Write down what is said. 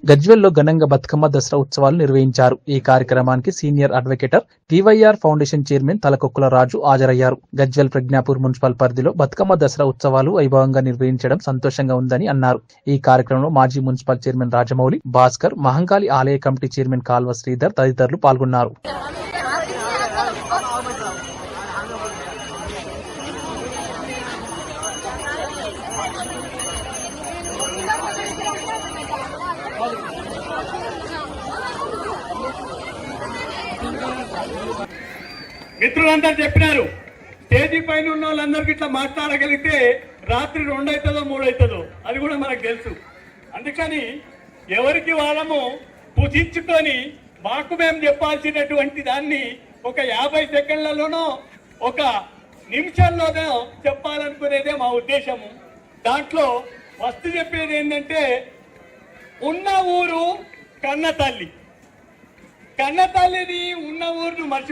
గజ్వేల్లో ఘనంగా బతుకమ్మ దసరా ఉత్సవాలు నిర్వహించారు. ఈ కార్యక్రమానికి senior advocate TYR foundation chairman Talakokkula Raju హాజరయ్యారు. గజ్వేల్ ప్రజ్ఞాపూర్ మున్సిపల్ పరిధిలో బతుకమ్మ దసరా ఉత్సవాలు వైభవంగా నిర్వహించడం సంతోషంగా ఉందని అన్నారు. ఈ కార్యక్రమంలో మాజీ మున్సిపల్ చైర్మన్ రాజమౌళి, భాస్కర్, మహంకాళి ఆలయ కమిటీ చైర్మన్ కాల్వ శ్రీధర్ తదితరులు పాల్గొన్నారు. మిత్రులందరూ చెప్పినారు, స్టేజీ పైన ఉన్న వాళ్ళందరికీ ఇట్లా మాట్లాడగలిగితే రాత్రి 2 అవుతుందో 3 అవుతుందో అది కూడా మనకు తెలుసు. అందుకని ఎవరికి వాళ్ళము పుజించుకొని మాకు మేము చెప్పాల్సినటువంటి దాన్ని ఒక 50 సెకండ్లలోనో 1 నిమిషంలోనో చెప్పాలనుకునేదే మా ఉద్దేశము. దాంట్లో ఫస్ట్ చెప్పేది ఏంటంటే, ఉన్న ఊరు కన్న తల్లి, కన్న తల్లిని ఉన్న ఊరును మర్చిపో